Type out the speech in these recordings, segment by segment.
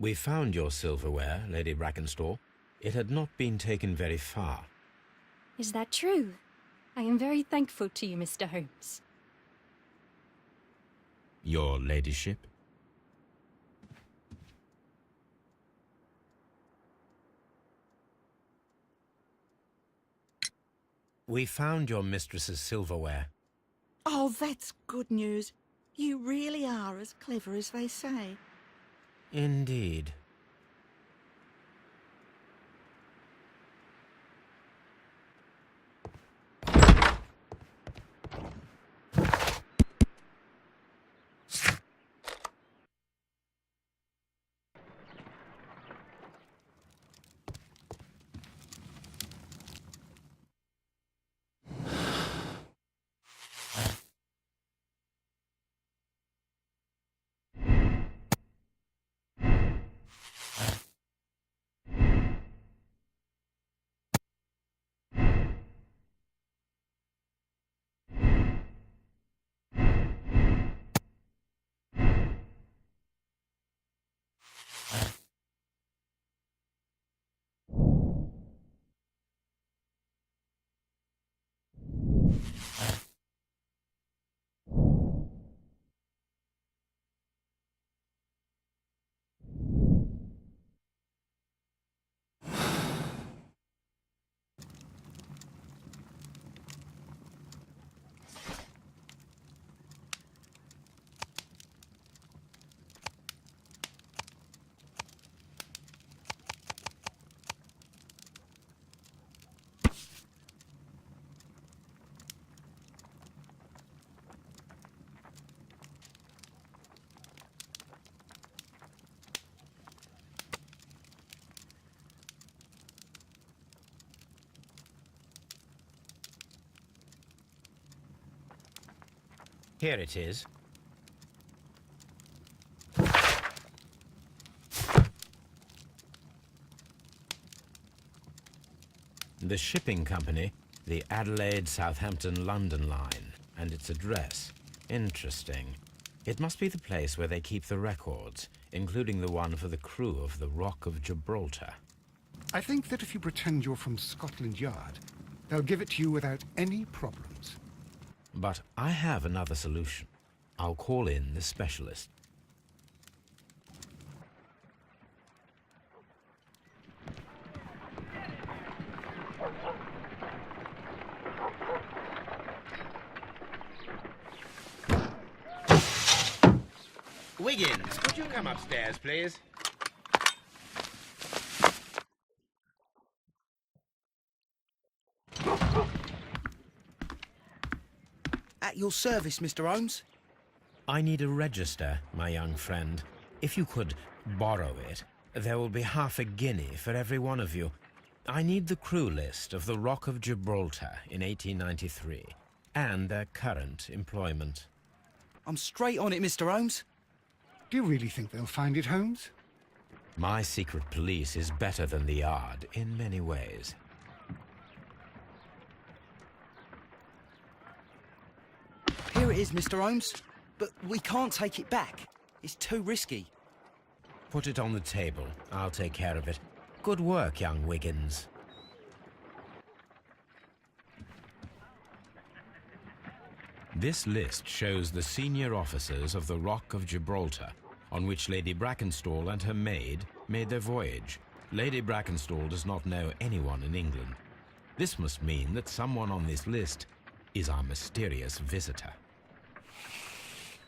We found your silverware, Lady Brackenstall. It had not been taken very far. Is that true? I am very thankful to you, Mr. Holmes. Your ladyship? We found your mistress's silverware. Oh, that's good news. You really are as clever as they say. Indeed. Here it is. The shipping company, the Adelaide, Southampton, London line, and its address. Interesting. It must be the place where they keep the records, including the one for the crew of the Rock of Gibraltar. I think that if you pretend you're from Scotland Yard, they'll give it to you without any problems. But I have another solution. I'll call in the specialist. Wiggins, would you come upstairs, please? At your service, Mr. Holmes. I need a register, my young friend. If you could borrow it, there will be half a guinea for every one of you. I need the crew list of the Rock of Gibraltar in 1893, and their current employment. I'm straight on it, Mr. Holmes. Do you really think they'll find it, Holmes? My secret police is better than the Yard in many ways. Here it is, Mr. Holmes. But we can't take it back. It's too risky. Put it on the table. I'll take care of it. Good work, young Wiggins. This list shows the senior officers of the Rock of Gibraltar, on which Lady Brackenstall and her maid made their voyage. Lady Brackenstall does not know anyone in England. This must mean that someone on this list is our mysterious visitor.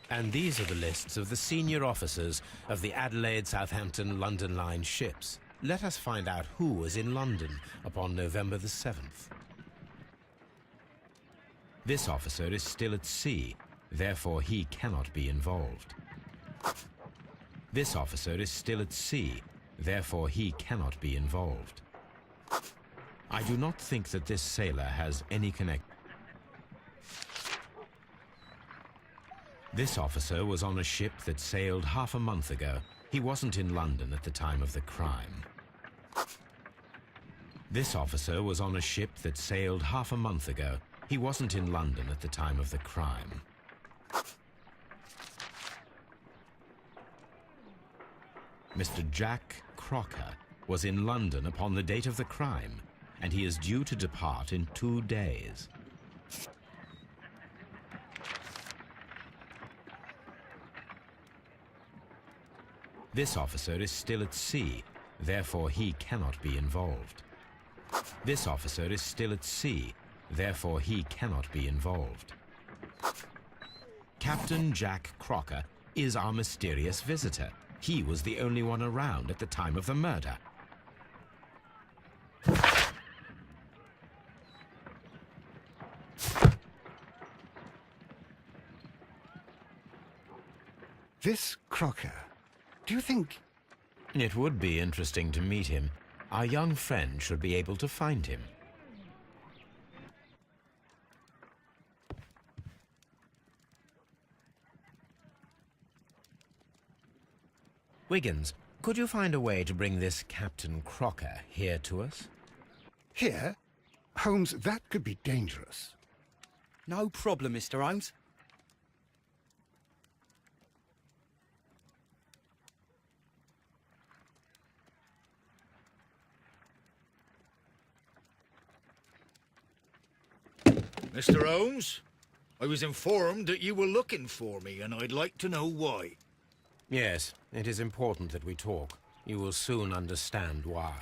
And these are the lists of the senior officers of the Adelaide, Southampton, London line ships. Let us find out who was in London upon November the 7th. This officer is still at sea, therefore he cannot be involved. This officer is still at sea, therefore he cannot be involved. I do not think that this sailor has any connection. This officer was on a ship that sailed half a month ago. He wasn't in London at the time of the crime. This officer was on a ship that sailed half a month ago. He wasn't in London at the time of the crime. Mr. Jack Crocker, was in London upon the date of the crime, and he is due to depart in 2 days. This officer is still at sea, therefore he cannot be involved. This officer is still at sea, therefore he cannot be involved. Captain Jack Crocker is our mysterious visitor. He was the only one around at the time of the murder. This Crocker, do you think... It would be interesting to meet him. Our young friend should be able to find him. Wiggins, could you find a way to bring this Captain Crocker here to us? Here? Holmes, that could be dangerous. No problem, Mr. Holmes. Mr. Holmes, I was informed that you were looking for me, and I'd like to know why. Yes, it is important that we talk. You will soon understand why.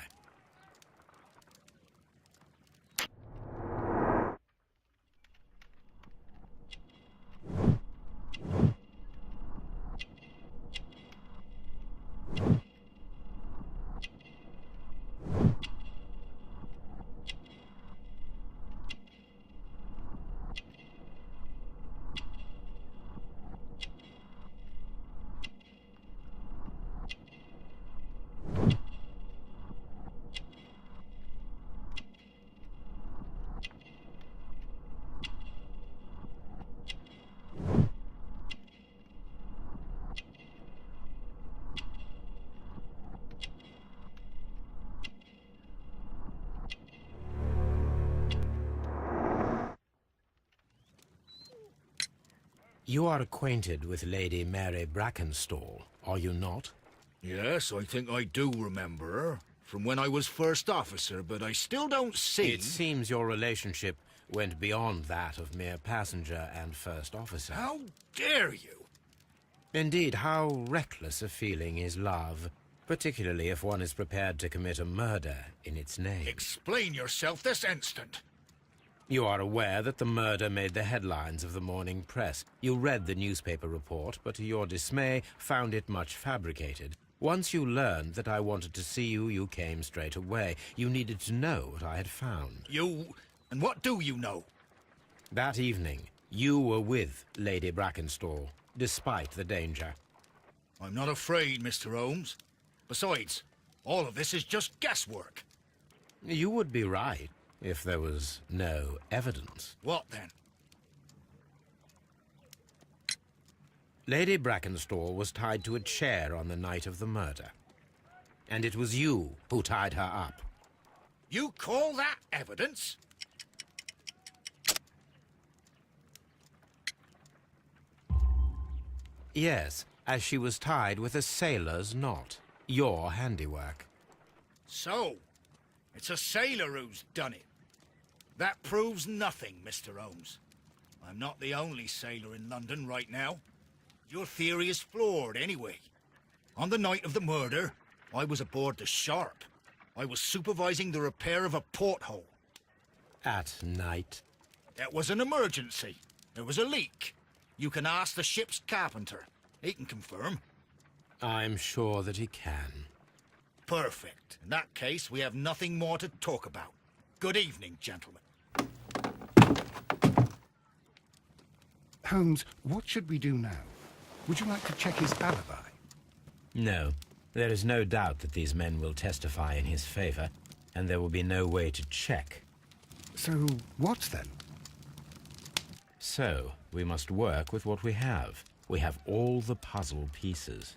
You are acquainted with Lady Mary Brackenstall, are you not? Yes, I think I do remember her, from when I was first officer, but I still don't see... It seems your relationship went beyond that of mere passenger and first officer. How dare you? Indeed, how reckless a feeling is love, particularly if one is prepared to commit a murder in its name. Explain yourself this instant. You are aware that the murder made the headlines of the morning press. You read the newspaper report, but to your dismay, found it much fabricated. Once you learned that I wanted to see you, you came straight away. You needed to know what I had found. You... and what do you know? That evening, you were with Lady Brackenstall, despite the danger. I'm not afraid, Mr. Holmes. Besides, all of this is just guesswork. You would be right, if there was no evidence. What then? Lady Brackenstall was tied to a chair on the night of the murder. And it was you who tied her up. You call that evidence? Yes, as she was tied with a sailor's knot. Your handiwork. So, it's a sailor who's done it. That proves nothing, Mr. Holmes. I'm not the only sailor in London right now. Your theory is flawed, anyway. On the night of the murder, I was aboard the Sharp. I was supervising the repair of a porthole. At night? It was an emergency. There was a leak. You can ask the ship's carpenter. He can confirm. I'm sure that he can. Perfect. In that case, we have nothing more to talk about. Good evening, gentlemen. Holmes, what should we do now? Would you like to check his alibi? No. There is no doubt that these men will testify in his favor, and there will be no way to check. So, what then? So, we must work with what we have. We have all the puzzle pieces.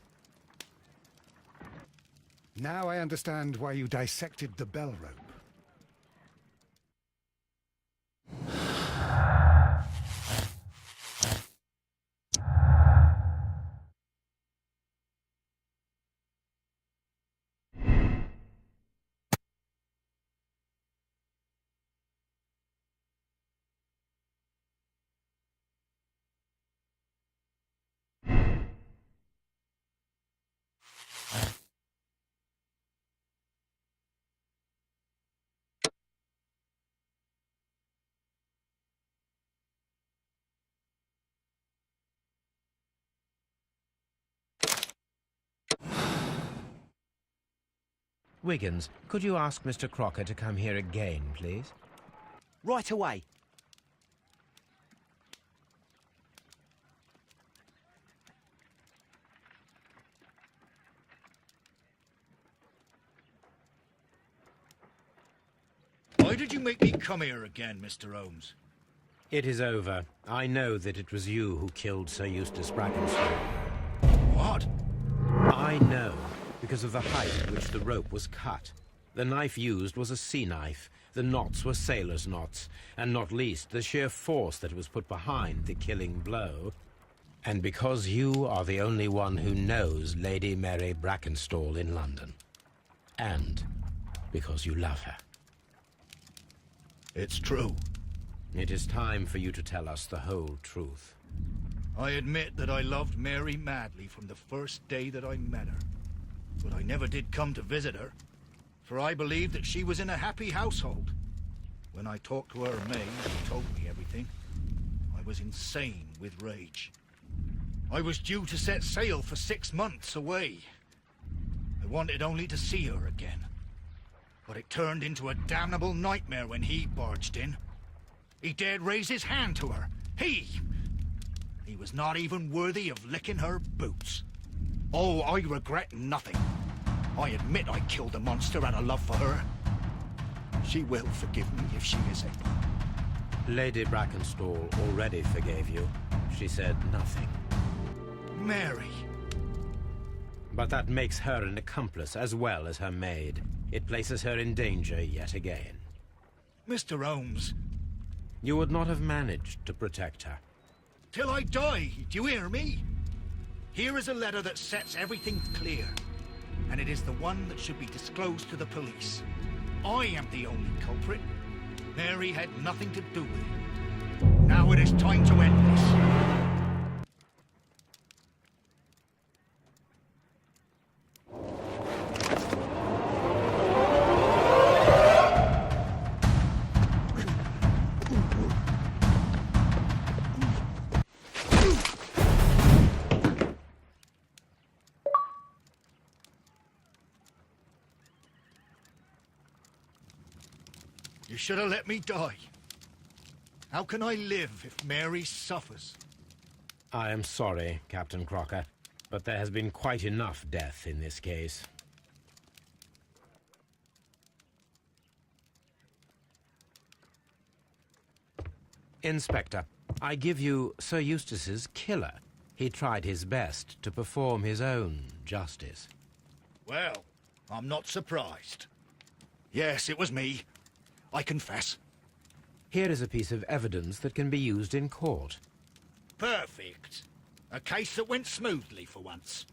Now I understand why you dissected the bell rope. Wiggins, could you ask Mr. Crocker to come here again, please? Right away. Why did you make me come here again, Mr. Holmes? It is over. I know that it was you who killed Sir Eustace Brackenstall. What? I know, because of the height at which the rope was cut. The knife used was a sea knife. The knots were sailor's knots, and not least the sheer force that was put behind the killing blow. And because you are the only one who knows Lady Mary Brackenstall in London. And because you love her. It's true. It is time for you to tell us the whole truth. I admit that I loved Mary madly from the first day that I met her. But I never did come to visit her, for I believed that she was in a happy household. When I talked to her maid, who told me everything, I was insane with rage. I was due to set sail for 6 months away. I wanted only to see her again. But it turned into a damnable nightmare when he barged in. He dared raise his hand to her. He was not even worthy of licking her boots. Oh, I regret nothing. I admit I killed the monster out of love for her. She will forgive me if she is able. Lady Brackenstall already forgave you. She said nothing. Mary. But that makes her an accomplice as well as her maid. It places her in danger yet again. Mr. Holmes. You would not have managed to protect her. Till I die, do you hear me? Here is a letter that sets everything clear. And it is the one that should be disclosed to the police. I am the only culprit. Mary had nothing to do with it. Now it is time to end this. You should have let me die. How can I live if Mary suffers? I am sorry, Captain Crocker, but there has been quite enough death in this case. Inspector, I give you Sir Eustace's killer. He tried his best to perform his own justice. Well, I'm not surprised. Yes, it was me. I confess. Here is a piece of evidence that can be used in court. Perfect. A case that went smoothly for once.